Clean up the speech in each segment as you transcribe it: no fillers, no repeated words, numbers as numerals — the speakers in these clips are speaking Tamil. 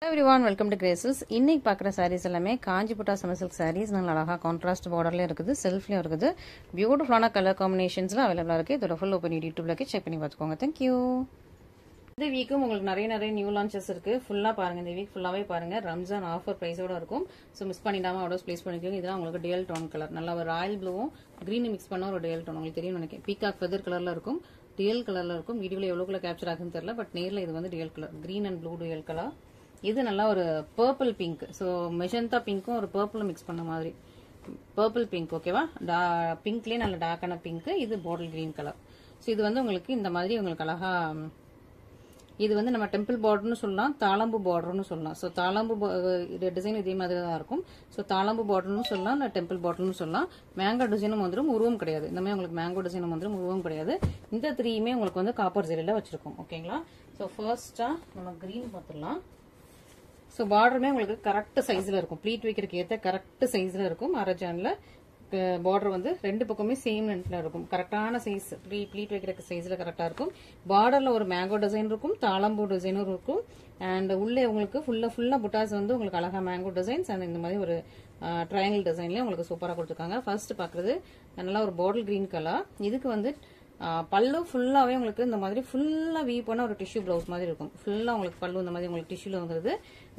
everyone, welcome to Graces. இன்னைக்கு பார்க்குற சாரீஸ் எல்லாமே காஞ்சிபுட்டா செமி சில்க் சாரீஸ் நல்ல அழகாக கான்ட்ராஸ்ட் பார்டர்லேயும் இருக்குது, செல்ஃப்லேயும் இருக்குது, பியூட்டிஃபுல்லான கலர் காம்பினேஷன்ஸில் அவைலபிளாக இருக்குது. இதோட ஃபுல் ஓப்பன் யூடியூப்ல செக் பண்ணி பார்த்துக்கோங்க. தேங்க்யூ. இந்த வீக்கும் உங்களுக்கு நிறைய நியூ லான்ச்சஸ் இருக்கு. ஃபுல்லா பாருங்க, இந்த வீக் ஃபுல்லாவே பாருங்க. ரம்ஜான் ஆஃபர் பிரைஸோட இருக்கும். ஸோ மிஸ் பண்ணிடாம ஆர்டர்ஸ் பிளேஸ் பண்ணிக்கோங்க. இதெல்லாம் உங்களுக்கு டியல் டோன் கலர், நல்லா ஒரு ராயல் ப்ளூவும் கிரீன் மிக்ஸ் பண்ண ஒரு டியல் டோன் உங்களுக்கு தெரியும் நினைக்கிறேன். பீகாக் ஃபெதர் கலர்ல இருக்கும், டியல் கலர்ல இருக்கும். வீடியோல எவ்வளவு கேப்சர் ஆகுன்னு தெரியல, பட் நேர்ல இது வந்து teal colour, green and blue teal colour. இது நல்லா ஒரு பர்பிள் பிங்க், ஸோ மெஜந்தா பிங்க்கும் ஒரு பர்பிளும் மிக்ஸ் பண்ண மாதிரி பர்பிள் பிங்க். ஓகேவா, பிங்க்லேயே நல்ல டார்க்கான பிங்க். இது பாட்டில் கிரீன் கலர். ஸோ இது வந்து உங்களுக்கு இந்த மாதிரி உங்களுக்கு அழகா, இது வந்து நம்ம டெம்பிள் பார்டர்னு சொல்லலாம், தாளம்பு பார்டர்னு சொல்லலாம். ஸோ தாளம்பு டிசைன் இதே மாதிரி தான் இருக்கும். ஸோ தாளம்பு பார்டர்னு சொல்லலாம், இல்லை டெம்பிள் பார்டர்னு சொல்லலாம். மேங்கோ டிசைனும் வந்துடும், உருவம் கிடையாது. இந்த மாதிரி உங்களுக்கு மேங்கோ டிசைனும் வந்துடும், உருவம் கிடையாது. இந்த த்ரீயுமே உங்களுக்கு வந்து காப்பர் ஜெரியில வச்சிருக்கோம். ஓகேங்களா. ஸோ ஃபர்ஸ்டா நம்ம கிரீன் பார்த்துடலாம். ஸோ பார்டருமே உங்களுக்கு கரெக்ட் சைஸ்ல இருக்கும், ப்ளீட் வைக்கிறதுக்கு ஏற்ற கரெக்ட் சைஸ்ல இருக்கும். அரஜான்ல பார்டர் வந்து ரெண்டு பக்கமே சேம் லென்த்ல இருக்கும், கரெக்டான சைஸ், ப்ளீட் வைக்கிறதுக்கு சைஸ்ல கரெக்டா இருக்கும். பார்டர்ல ஒரு மேங்கோ டிசைன் இருக்கும், தாளம்பூ டிசைனும் இருக்கும். அண்ட் உள்ளே உங்களுக்கு ஃபுல்லா புட்டாஸ் வந்து உங்களுக்கு அழகா மேங்கோ டிசைன்ஸ் அண்ட் இந்த மாதிரி ஒரு ட்ரையாங்கிள் டிசைன்லயே உங்களுக்கு சூப்பரா கொடுத்துருக்காங்க. ஃபர்ஸ்ட் பாக்குறது நல்லா ஒரு பாட்டில் கிரீன் கலர். இதுக்கு வந்து பல்லு ஃபுல்லாவே உங்களுக்கு இந்த மாதிரி ஃபுல்லா வீ பண்ண ஒரு டிஷ்யூ பிளவுஸ் மாதிரி இருக்கும். ஃபுல்லா உங்களுக்கு பல்லு இந்த மாதிரி உங்களுக்கு டிஷ்யூல வந்துருது.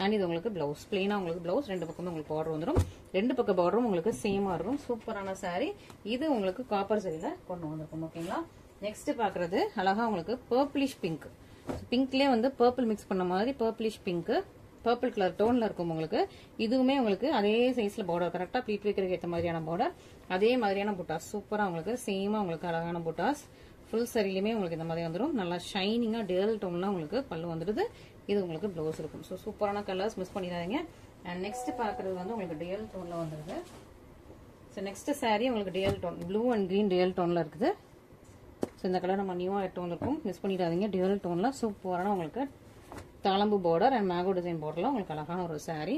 அண்ட் இது உங்களுக்கு பிளவுஸ், பிளெயினா உங்களுக்கு பிளவுஸ், ரெண்டு பக்கமும் உங்களுக்கு பார்டர் வந்துடும். ரெண்டு பக்க பார்டரும் உங்களுக்கு சேமா இருக்கும். சூப்பரான சாரீ. இது உங்களுக்கு காப்பர் சரியில கொண்டு வந்திருக்கும். ஓகேங்களா. நெக்ஸ்ட் பாக்குறது அழகா உங்களுக்கு பர்பிளிஷ் பிங்க். பிங்க்லயே வந்து பர்பிள் மிக்ஸ் பண்ண மாதிரி பர்பிளிஷ் பிங்க், பர்பிள் கலர் டோன்ல இருக்கும் உங்களுக்கு. இதுவுமே உங்களுக்கு அதே சைஸ்ல பார்டர், கரெக்டா ப்ளீட் வைக்கிறதுக்கு ஏற்ற மாதிரியான பார்டர், அதே மாதிரியான புட்டாஸ், சூப்பரா உங்களுக்கு சேமா உங்களுக்கு அழகான புட்டாஸ். ஃபுல் சரியிலுமே உங்களுக்கு இந்த மாதிரி வந்துடும். நல்லா ஷைனிங்கா டியல் டோன்லாம் உங்களுக்கு பல்லு வந்துடுது. இது உங்களுக்கு பிளவுஸ் இருக்கும். ஸோ சூப்பரான கலர்ஸ், மிஸ் பண்ணிடாதீங்க. அண்ட் நெக்ஸ்ட் பாக்குறது வந்து உங்களுக்கு டியல் டோன்ல வந்துருது. ஸோ நெக்ஸ்ட் சாரீ உங்களுக்கு dual tone, blue and green dual டோன்ல இருக்குது. ஸோ இந்த கலர் நம்ம நியூவா எடுத்து வந்திருக்கும், மிஸ் பண்ணிடாதீங்க. டியல் டோன்ல சூப்பரான உங்களுக்கு தாளம்பு பார்டர் அண்ட் மேங்கோ டிசைன் பார்டர்ல உங்களுக்கு அழகான ஒரு சாரீ.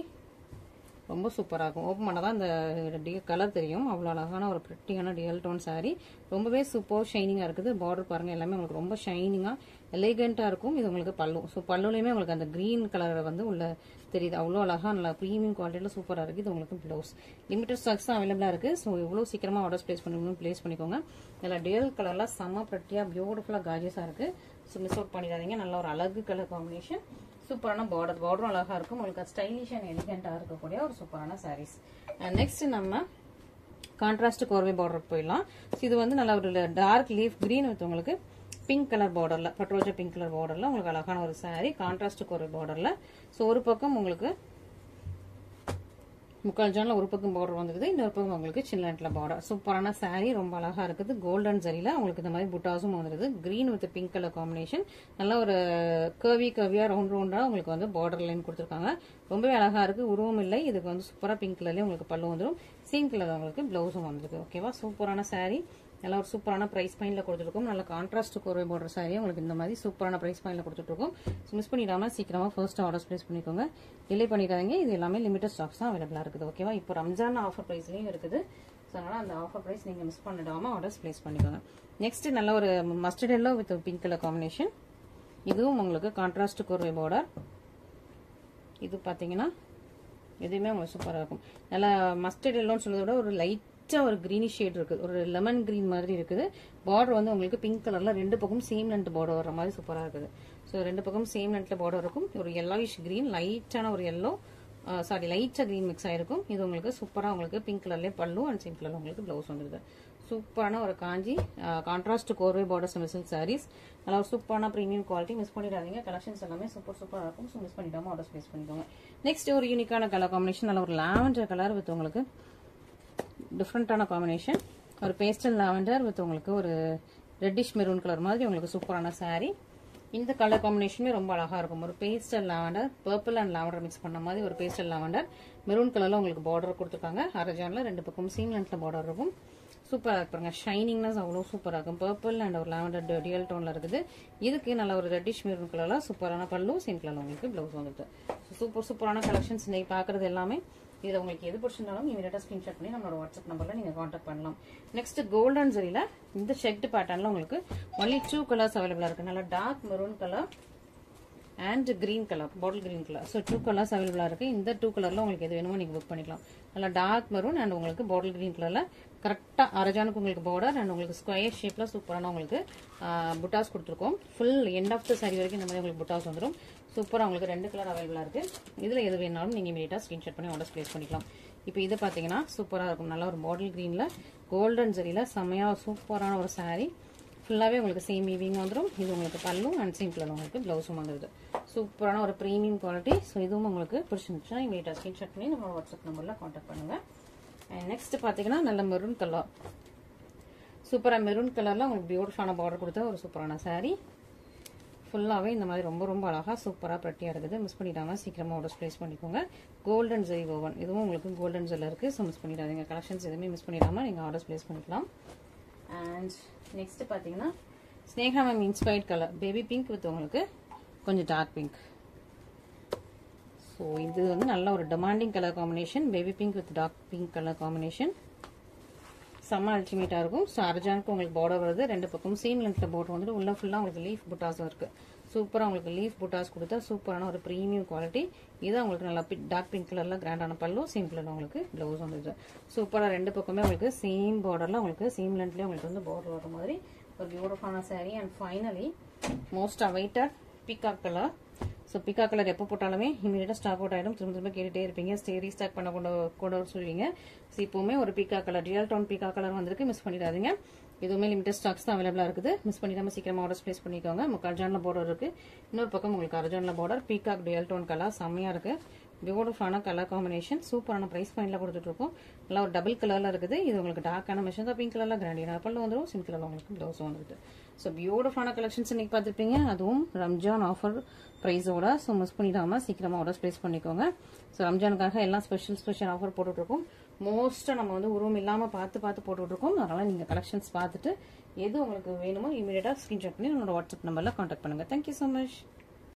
ரொம்ப சூப்பராக இருக்கும். ஓப்பன் பண்ணாதான் இந்த கலர் தெரியும். அவ்வளோ அழகான ஒரு பிரிட்டியான டியல் டோன் சாரீ. ரொம்பவே சூப்பர் ஷைனிங்கா இருக்குது. பார்டர் பாருங்க, எல்லாமே உங்களுக்கு ரொம்ப ஷைனிங்கா எலிகென்ட்டா இருக்கும். இது உங்களுக்கு பல்லு. ஸோ பல்லுலையுமே உங்களுக்கு அந்த கிரீன் கலர் வந்து உள்ள தெரியுது. அவ்வளோ அழகா நல்லா ப்ரீமியம் குவாலிட்டியில சூப்பரா இருக்கு. இது உங்களுக்கு பிளவுஸ். லிமிடெட் ஸ்டாக்ஸ் தான் அவைலபிளா இருக்கு. ஸோ இவ்வளோ சீக்கிரமா ஆர்டர்ஸ் பிளேஸ் பண்ணணும், பிளேஸ் பண்ணிக்கோங்க. நல்லா டியல் கலர்ல செம்ம பிரிட்டியா பியூட்டிஃபுல்லா கார்ஜியஸா இருக்கு. ஸோ மிஸ் அவுட் பண்ணிடாதீங்க. நல்ல ஒரு அழகு கலர் காம்பினேஷன், சூப்பரான பார்டரும் அழகா இருக்கும். உங்களுக்கு ஸ்டைலிஷ் அண்ட் எலிகென்ட்டா இருக்கக்கூடிய ஒரு சூப்பரான சாரீஸ். நெக்ஸ்ட் நம்ம கான்ட்ராஸ்ட் கோர்வை பார்டர் போயிடலாம். இது வந்து நல்ல ஒரு டார்க் லீஃப் கிரீன் வித் உங்களுக்கு பிங்க் கலர் பார்டர்ல, பட்ரோஜா பிங்க் கலர் பார்டர்ல உங்களுக்கு அழகான ஒரு சாரீ, கான்ட்ராஸ்ட் கோர்வை பார்டர்ல. ஸோ ஒரு பக்கம் உங்களுக்கு முக்கால் ஜான்ல ஒரு பக்கம் பார்டர் வந்துருது, இன்னொரு பக்கம் உங்களுக்கு சின்ன பார்டர். சூப்பரான சாரீ, ரொம்ப அழகா இருக்குது. கோல்டன் சரியில உங்களுக்கு இந்த மாதிரி புட்டாஸும் வந்துருது. Green with pink colour combination. நல்ல ஒரு கர்வியா ரவுண்டா உங்களுக்கு வந்து பார்டர் லைன் கொடுத்துருக்காங்க. ரொம்பவே அழகா இருக்கு, உருவம் இல்லை. இதுக்கு வந்து சூப்பரா பிங்க் கலர்லயே உங்களுக்கு பல்லு வந்துடும். சேம் கலர் உங்களுக்கு பிளவுஸும் வந்துருக்கு. ஓகேவா. சூப்பரான சாரீ, நல்ல ஒரு சூப்பரான பிரைஸ் பாயிண்ட்ல கொடுத்துருக்கோம். நல்ல கான்ட்ராஸ்ட் கோர்வை பார்டர் சாரீ உங்களுக்கு இந்த மாதிரி சூப்பரான பிரைஸ் பாயிண்ட்ல கொடுத்துருக்கோம். மிஸ் பண்ணிடாம சீக்கிரமா ஃபர்ஸ்ட் ஆர்டர்ஸ் பிளேஸ் பண்ணிக்கோங்க, டிலே பண்ணிடாதீங்க. இது எல்லாமே லிமிடெட் ஸ்டாக்ஸ் தான் அவைலபிளா இருக்குது. ஓகேவா. இப்போ ரம்ஜான் ஆஃபர் பிரைஸ்லயும் இருக்குது. ஸோ அதனால அந்த ஆஃபர் பிரைஸ் நீங்க மிஸ் பண்ணிடாம ஆர்டர்ஸ் பிளேஸ் பண்ணிக்கோங்க. நெக்ஸ்ட் நல்ல ஒரு mustard yellow with pink colour combination. இதுவும் உங்களுக்கு கான்ட்ராஸ்ட் கோர்வை பார்டர். இது பாத்தீங்கன்னா எதுவுமே உங்களுக்கு சூப்பரா இருக்கும். நல்லா மஸ்டர்ட் எல்லோன்னு சொல்றத விட ஒரு லைட் ஒரு கிரீனிஷ் ஷேட் இருக்குது, ஒரு லெமன் கிரீன் மாதிரி இருக்குது. பார்டர் வந்து உங்களுக்கு பிங்க் கலர்ல ரெண்டு பக்கம் சேம் லென்த் பார்டர் வர மாதிரி சூப்பரா இருக்குது. ஸோ ரெண்டு பக்கம் சேம் லென்த்ல பார்டர் இருக்கும். ஒரு yellowish கிரீன், லைட்டான ஒரு எல்லோ, லைட்டா கிரீன் மிக்ஸ் ஆயிருக்கும். இது உங்களுக்கு சூப்பரா உங்களுக்கு பிங்க் கலர்லயே பல்லு அண்ட் சேம் கலர்ல உங்களுக்கு பிளவுஸ் வந்துருது. சூப்பரான ஒரு காஞ்சி கான்ட்ராஸ்ட் கோர்வை பார்டர் செமி சில்க் சாரீஸ். நல்லா ஒரு சூப்பரான பிரீமியம் குவாலிட்டி, மிஸ் பண்ணிடாதீங்க. கலெக்ஷன்ஸ் எல்லாமே சூப்பரா இருக்கும். ஸோ மிஸ் பண்ணிடாம ஆர்டர்ஸ் பிளேஸ் பண்ணிக்கோங்க. நெக்ஸ்ட் ஒரு யூனிக்கான கலர் காம்பினேஷன், நல்ல ஒரு லாவெண்டர் கலர் வித் உங்களுக்கு டிஃப்ரெண்டான காம்பினேஷன். ஒரு பேஸ்டல் லாவெண்டர் வித் உங்களுக்கு ஒரு ரெட்டிஷ் மெரூன் கலர் மாதிரி உங்களுக்கு சூப்பரான சாரீ. இந்த கலர் காம்பினேஷனுமே ரொம்ப அழகா இருக்கும். ஒரு pastel lavender, purple and lavender mix பண்ண மாதிரி ஒரு பேஸ்டல் லாவெண்டர், மெரூன் கலர்ல உங்களுக்கு பார்டர் கொடுத்துருக்காங்க. அரஜான்ல ரெண்டு பக்கம் சேம் லென்த்ல பார்டர் இருக்கும். சூப்பரா இருப்பாங்க. ஷைனிங்னஸ் அவ்வளோ சூப்பரா இருக்கும். பர்பிள் அண்ட் ஒரு லாவெண்டர் டியல் டோன்ல இருக்குது. இதுக்கு நல்ல ஒரு ரெட்டிஷ் மெரூன் கலர்ல சூப்பரான பல்லு, சேம் கலர்ல உங்களுக்கு பிளவுஸ் வந்துட்டு. சூப்பரான கலெக்ஷன்ஸ் இன்னைக்கு பாக்குறது எல்லாமே. இதுல உங்களுக்கு எது பிடிச்சிருந்தாலும் இமீடியட்டா ஸ்கிரீன்ஷாட் பண்ணி நம்மளோட வாட்ஸ்அப் நம்பர்ல நீங்க கான்டாக்ட் பண்ணலாம். நெக்ஸ்ட் கோல்டன் சரியில இந்த ஷெட் பேட்டர்ன்ல உங்களுக்கு ஒன்லி 2 கலர்ஸ் அவைலபிளா இருக்கு. நல்ல dark maroon colour and green colour, bottle green colour. So 2 colours அவைலபிளாக இருக்குது. இந்த 2 கலரில் உங்களுக்கு எது வேணுமோ நீங்கள் புக் பண்ணிக்கலாம். நல்லா டார்க் மெரூன் அண்ட் உங்களுக்கு பாட்டில் கிரீன் கலரில் கரெக்டாக அரஜானுக்கு உங்களுக்கு பார்டர் அண்ட் உங்களுக்கு ஸ்கொயர் ஷேப்பில் சூப்பரான உங்களுக்கு புட்டாஸ் கொடுத்துருக்கோம். Full end of the sari வரைக்கும் இந்த மாதிரி உங்களுக்கு புட்டாஸ் வந்துடும். சூப்பராக உங்களுக்கு 2 கலர் அவைலபிளாக இருக்குது. இதில் எது வேணாலும் நீங்கள் இமீடியட்டாக ஸ்க்ரீன்ஷாட் பண்ணி ஆர்டர்ஸ் ப்ளேஸ் பண்ணிக்கலாம். இப்போ இது பார்த்தீங்கன்னா சூப்பராக இருக்கும். நல்லா ஒரு பாட்டில் க்ரீனில் கோல்டன் ஜரியில் செம்மையாக சூப்பரான ஒரு சாரீ. ஃபுல்லாகவே உங்களுக்கு சேம் வீவிங் வந்துடும். இது உங்களுக்கு பல்லும் அண்ட் சிம்பிள் உங்களுக்கு ப்ளவுஸும் வந்துடுது. சூப்பரான ஒரு ப்ரீமியம் குவாலிட்டி. ஸோ இதுவும் உங்களுக்கு பிடிச்சிருந்துச்சுன்னா இமீடியட்டாக ஸ்க்ரீன்ஷாட் பண்ணி நம்ம வாட்ஸ்அப் நம்பரில் காண்டாக்ட் பண்ணுங்கள். அண்ட் நெக்ஸ்ட் பார்த்தீங்கன்னா நல்ல மெரூன் கலர், சூப்பராக மெரூன் கலரில் உங்களுக்கு பியூட்டிஃபுல்லான பார்டர் கொடுத்த ஒரு சூப்பரான சாரீ. ஃபுல்லாகவே இந்த மாதிரி ரொம்ப ரொம்ப அழகாக சூப்பராக ப்ரெட்டியாக இருக்குது. மிஸ் பண்ணிடாமல் சீக்கிரமாக ஆர்டர்ஸ் ப்ளேஸ் பண்ணிக்கோங்க. கோல்டன் ஜெரி ஓவன், இதுவும் உங்களுக்கு கோல்டன் ஜெல்ல இருக்குது. ஸோ மிஸ் பண்ணிடாதீங்க. கலெக்ஷன்ஸ் எதுவுமே மிஸ் பண்ணிடாமல் நீங்கள் ஆர்டர்ஸ் ப்ளேஸ் பண்ணிக்கலாம். அண்ட் நெக்ஸ்ட் பார்த்தீங்கன்னா Sneha ma'am inspired colour, baby pink with உங்களுக்கு கொஞ்சம் டார்க் பிங்க். ஸோ இது வந்து நல்ல ஒரு demanding colour combination. Baby pink with dark pink colour combination செம்ம அல்டிமேட்டாக இருக்கும். ஸோ அரஜானுக்கு உங்களுக்கு பார்டர் வருது. 2 பக்கம் சீம் லென்த்தில் போட்டு வந்துட்டு உள்ள ஃபுல்லாக உங்களுக்கு லீஃப் புட்டாஸும் இருக்குது. சூப்பராக உங்களுக்கு லீஃப் புட்டாஸ் கொடுத்தா சூப்பரான ஒரு ப்ரீமியம் குவாலிட்டி. இதான் உங்களுக்கு நல்லா டார்க் பிங்க் கலரில் கிராண்டான பல்லு, சேம் கலரில் உங்களுக்கு ப்ளவுஸ் வந்துடுது. சூப்பராக 2 பக்கமே உங்களுக்கு சேம் பார்டரில் உங்களுக்கு சேம் லென்த்லேயே உங்களுக்கு வந்து பார்டர் வர மாதிரி ஒரு பியூட்டிஃபுல்லான sari. And finally most awaited peacock colour. So peacock colour எப்போ போட்டாலுமே இமீடியட்டாக ஸ்டாக் அவுட் ஆகிடும். திரும்ப கேட்டுகிட்டே இருப்பீங்க, ரீஸ்டாக் பண்ண கூட சொல்லுவீங்க. ஸோ இப்போவுமே ஒரு peacock colour, real down peacock colour வந்திருக்கு. மிஸ் பண்ணிடாதீங்க. இதுவுமே லிமிடெட் ஸ்டாக்ஸ் தான் அவைலபிளாக இருக்குது. மிஸ் பண்ணிடாமல் சீக்கிரமாக ஆர்டர்ஸ் ப்ளேஸ் பண்ணிக்கோங்க. அரஜானில் பார்டர் இருக்குது. இன்னொரு பக்கம் உங்களுக்கு அரஜானில் border, peacock real down colour செம்மையாக இருக்குது. பியூட்டிஃபுல்லான கலர் காம்பினேஷன், சூப்பரான ப்ரைஸ் பாயிண்டில் கொடுத்துட்ருக்கோம். நல்லா ஒரு டபுள் கலரில் இருக்குது. இது உங்களுக்கு டார்க்கான மெஷின் தான், பிங்க் கலரில் கிராண்டியான பல்லு வந்துடும், சிம் கலரில் உங்களுக்கு ப்ளவுஸ் வந்துடுது. ஸோ பியூட்டிஃபுல்லான கலெக்ஷன்ஸ் இன்றைக்கி பார்த்துருப்பீங்க. அதுவும் ரம்ஜான் ஆஃபர் ப்ரைஸோட. ஸோ மிஸ் பண்ணிடாமல் சீக்கிரமாக ஆர்டர்ஸ் ப்ளேஸ் பண்ணிக்கோங்க. ஸோ ரம்ஜானுக்காக எல்லாம் ஸ்பெஷல் ஆஃபர் போட்டுட்ருக்கோம். மோஸ்ட்டாக நம்ம வந்து உருவம் இல்லாமல் பார்த்து போட்டுட்ருக்கோம். அதனால் நீங்கள் கலெக்ஷன்ஸ் பார்த்துட்டு எது உங்களுக்கு வேணுமோ இமீடியட்டாக ஸ்க்ரீன்ஷாட் பண்ணி என்னோட வாட்ஸ்அப் நம்பரில் காண்டாக்ட் பண்ணுங்கள். Thank you so much.